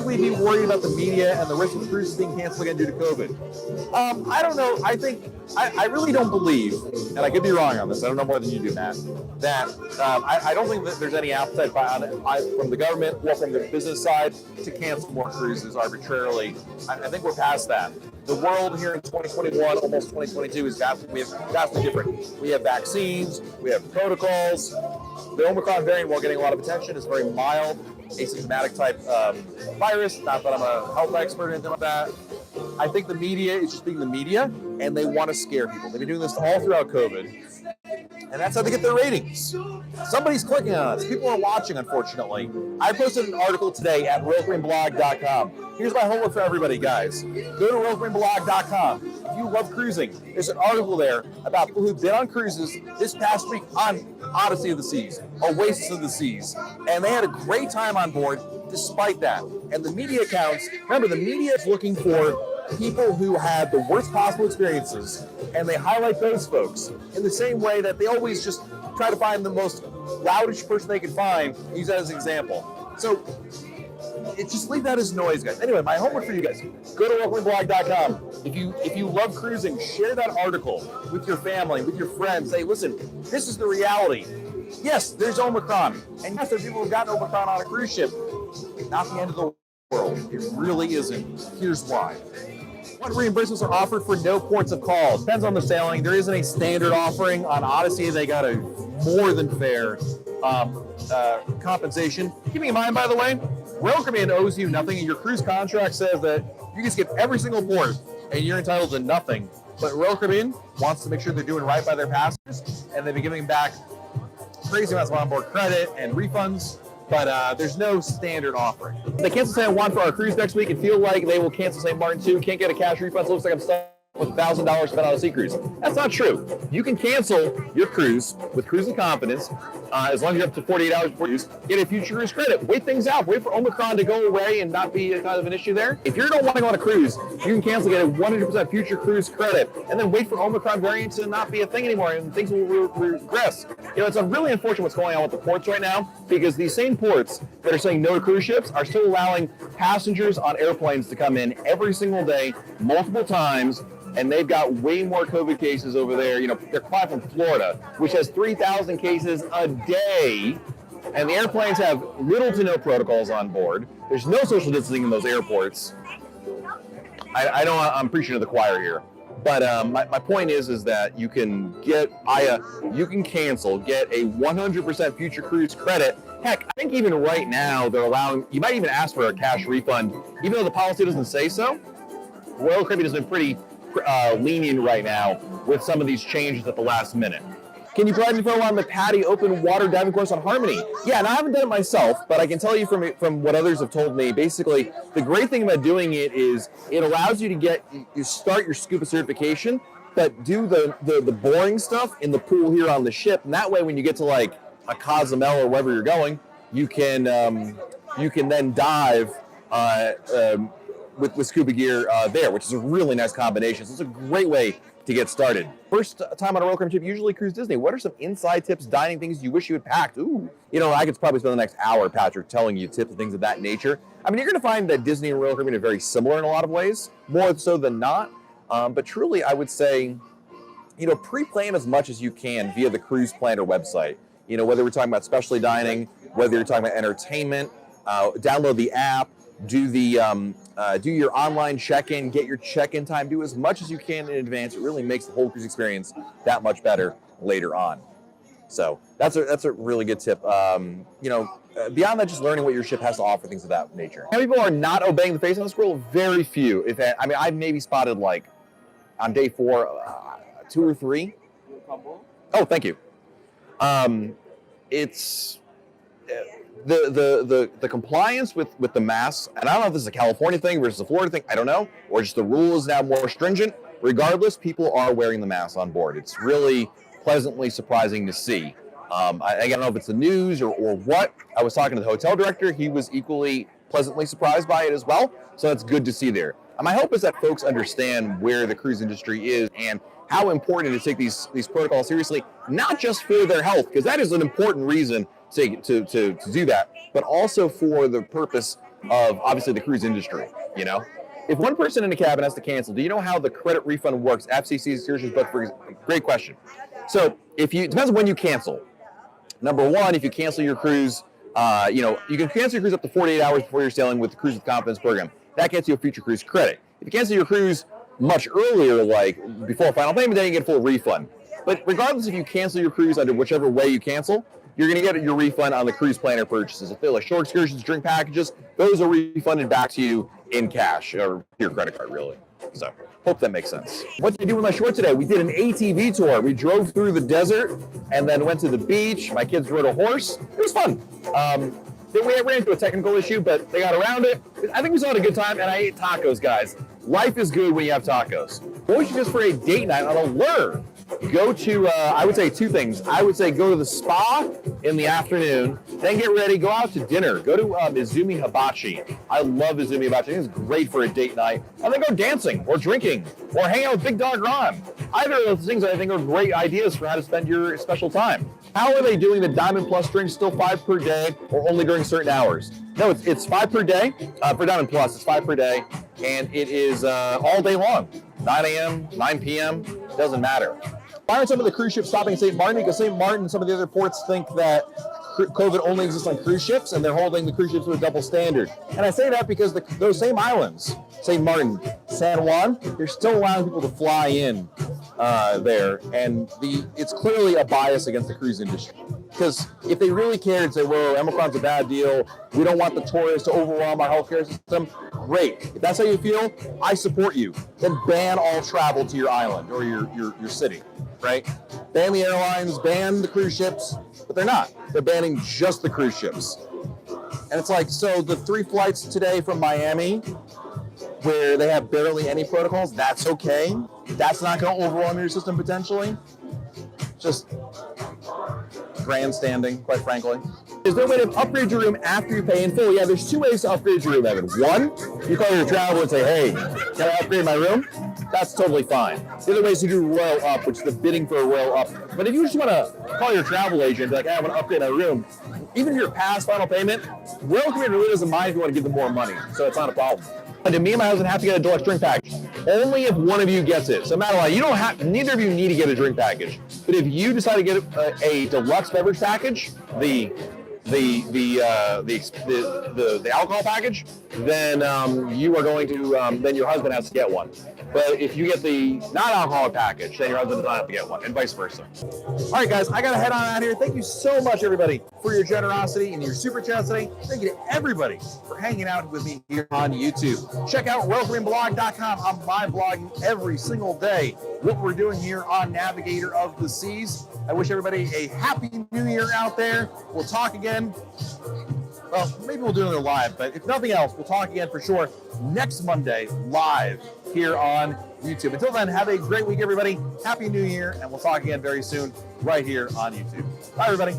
we be worried about the media and the risk of cruises being canceled again due to COVID? I don't know. I really don't believe, and I could be wrong on this, I don't know more than you do, Matt, that I don't think that there's any appetite from the government or from the business side to cancel more cruises arbitrarily. I think we're past that. The world here in 2021, almost 2022, is vastly different. We have vaccines, we have protocols. The Omicron variant, while getting a lot of attention, is very mild, asymptomatic type virus. Not that I'm a health expert or anything like that. I think the media is just being the media, and they want to scare people. They've been doing this all throughout COVID, and that's how they get their ratings. Somebody's clicking on us. People are watching, unfortunately. I posted an article today at royalcaribbeanblog.com. Here's my homework for everybody, guys. Go to royalcaribbeanblog.com. If you love cruising, there's an article there about people who've been on cruises this past week on Odyssey of the Seas, Oasis of the Seas, and they had a great time on board despite that. And the media accounts, remember, the media is looking for people who had the worst possible experiences, and they highlight those folks in the same way that they always just try to find the most loudish person they can find, use that as an example. So just leave that as noise, guys. Anyway, my homework for you guys, go to royalcaribbeanblog.com. If you love cruising, share that article with your family, with your friends. Say, listen, this is the reality. Yes, there's Omicron, and yes, there's people who've gotten Omicron on a cruise ship. Not the end of the world. It really isn't. Here's why. What reimbursements are offered for no ports of call? Depends on the sailing. There isn't a standard offering. On Odyssey, they got a more than fair compensation. Keeping in mind, by the way, Royal Caribbean owes you nothing. Your cruise contract says that you can skip every single port and you're entitled to nothing. But Royal Caribbean wants to make sure they're doing right by their passengers, and they've been giving back crazy amounts of onboard credit and refunds. But there's no standard offering. They cancel San Juan for our cruise next week and feel like they will cancel St. Martin too. Can't get a cash refund, so it looks like I'm stuck with $1,000 spent on a sea cruise. That's not true. You can cancel your cruise with Cruising Confidence as long as you're up to 48 hours before you get a future cruise credit. Wait things out. Wait for Omicron to go away and not be kind of an issue there. If you don't want to go on a cruise, you can cancel, get a 100% future cruise credit, and then wait for Omicron variant to not be a thing anymore and things will regress. You know, it's really unfortunate what's going on with the ports right now, because these same ports that are saying no to cruise ships are still allowing passengers on airplanes to come in every single day, multiple times, and they've got way more COVID cases over there. You know, they're flying from Florida, which has 3,000 cases a day, and the airplanes have little to no protocols on board. There's no social distancing in those airports. I'm preaching to the choir here, but my point is that you can cancel, get a 100% future cruise credit. Heck, I think even right now they're allowing, you might even ask for a cash refund, even though the policy doesn't say so. Royal Caribbean has been pretty lenient right now with some of these changes at the last minute. Can you provide info on the PADI open water diving course on Harmony? Yeah, and I haven't done it myself, but I can tell you from what others have told me, basically, the great thing about doing it is it allows you to start your scuba certification, but do the boring stuff in the pool here on the ship, and that way when you get to like a Cozumel or wherever you're going, you can then dive with scuba gear there, which is a really nice combination. So it's a great way to get started. First time on a Royal Caribbean trip, usually cruise Disney. What are some inside tips, dining things you wish you had packed? Ooh, you know, I could probably spend the next hour, Patrick, telling you tips and things of that nature. I mean, you're going to find that Disney and Royal Caribbean are very similar in a lot of ways, more so than not. But truly, I would say, you know, pre-plan as much as you can via the Cruise Planner website. You know, whether we're talking about specialty dining, whether you're talking about entertainment, download the app, do your online check-in, get your check-in time, do as much as you can in advance. It really makes the whole cruise experience that much better later on. So that's a really good tip. You know, beyond that, just learning what your ship has to offer, things of that nature. How many people are not obeying the face on the scroll? Very few. I've maybe spotted like on day 4, 2 or 3. Oh, thank you. It's the compliance with the masks, and I don't know if this is a California thing versus a Florida thing, I don't know, or just the rule is now more stringent. Regardless, people are wearing the masks on board. It's really pleasantly surprising to see. I don't know if it's the news or what. I was talking to the hotel director. He was equally pleasantly surprised by it as well. So that's good to see there. And my hope is that folks understand where the cruise industry is and how important it is to take these protocols seriously, not just for their health, because that is an important reason to do that, but also for the purpose of obviously the cruise industry, you know? If one person in a cabin has to cancel, do you know how the credit refund works? FCC's cruise book, great question. So it depends on when you cancel. Number one, if you cancel your cruise, you can cancel your cruise up to 48 hours before you're sailing with the Cruise with Confidence program. That gets you a future cruise credit. If you cancel your cruise much earlier, like before final payment, then you get a full refund. But regardless if you cancel your cruise under whichever way you cancel, you're going to get your refund on the cruise planner purchases. If they're like shore excursions, drink packages, those are refunded back to you in cash or your credit card, really. So, hope that makes sense. What did I do with my short today? We did an ATV tour. We drove through the desert and then went to the beach. My kids rode a horse. It was fun. We ran into a technical issue, but they got around it. I think we still had a good time, and I ate tacos, guys. Life is good when you have tacos. What would you just for a date night on Allure? Go to, I would say two things. I would say go to the spa in the afternoon, then get ready, go out to dinner. Go to Izumi Hibachi. I love Izumi Hibachi. I think it's great for a date night. And then go dancing or drinking or hang out with Big Dog Ron. Either of those things I think are great ideas for how to spend your special time. How are they doing the Diamond Plus drinks? Still 5 per day or only during certain hours? No, it's 5 per day. For Diamond Plus, it's 5 per day. And it is all day long. 9 a.m., 9 p.m., doesn't matter. Why aren't some of the cruise ships stopping St. Martin? Because St. Martin and some of the other ports think that COVID only exists on cruise ships, and they're holding the cruise ships to a double standard. And I say that because those same islands, St. Martin, San Juan, they're still allowing people to fly in there, and it's clearly a bias against the cruise industry. Because if they really cared and say, well, Omicron's a bad deal, we don't want the tourists to overwhelm our healthcare system, great. If that's how you feel, I support you. Then ban all travel to your island or your city, right? Ban the airlines, ban the cruise ships, but they're not. They're banning just the cruise ships. And it's like, so the 3 flights today from Miami, where they have barely any protocols, that's okay. That's not going to overwhelm your system potentially. Just grandstanding, quite frankly. Is there a way to upgrade your room after you pay in full? Yeah, there's 2 ways to upgrade your room, Evan. One, you call your traveler and say, hey, can I upgrade my room? That's totally fine. The other way is to do Royal Up, which is the bidding for a Royal Up. But if you just want to call your travel agent and be like, hey, I want to upgrade my room, even if you're past final payment, Royal Caribbean really doesn't mind if you want to give them more money. So it's not a problem. And me and my husband have to get a deluxe drink package. Only if one of you gets it. So Madeline, neither of you need to get a drink package. But if you decide to get a deluxe beverage package, the alcohol package, then you are going to then your husband has to get one. But if you get the non-alcoholic package, then your husband does not have to get one, and vice versa. All right, guys, I got to head on out here. Thank you so much, everybody, for your generosity and your super chat today. Thank you to everybody for hanging out with me here on YouTube. Check out RoyalCaribbeanBlog.com. I'm live blogging every single day what we're doing here on Navigator of the Seas. I wish everybody a happy new year out there. We'll talk again. Well, maybe we'll do another live, but if nothing else, we'll talk again for sure next Monday live here on YouTube. Until then, have a great week, everybody. Happy New Year, and we'll talk again very soon right here on YouTube. Bye, everybody.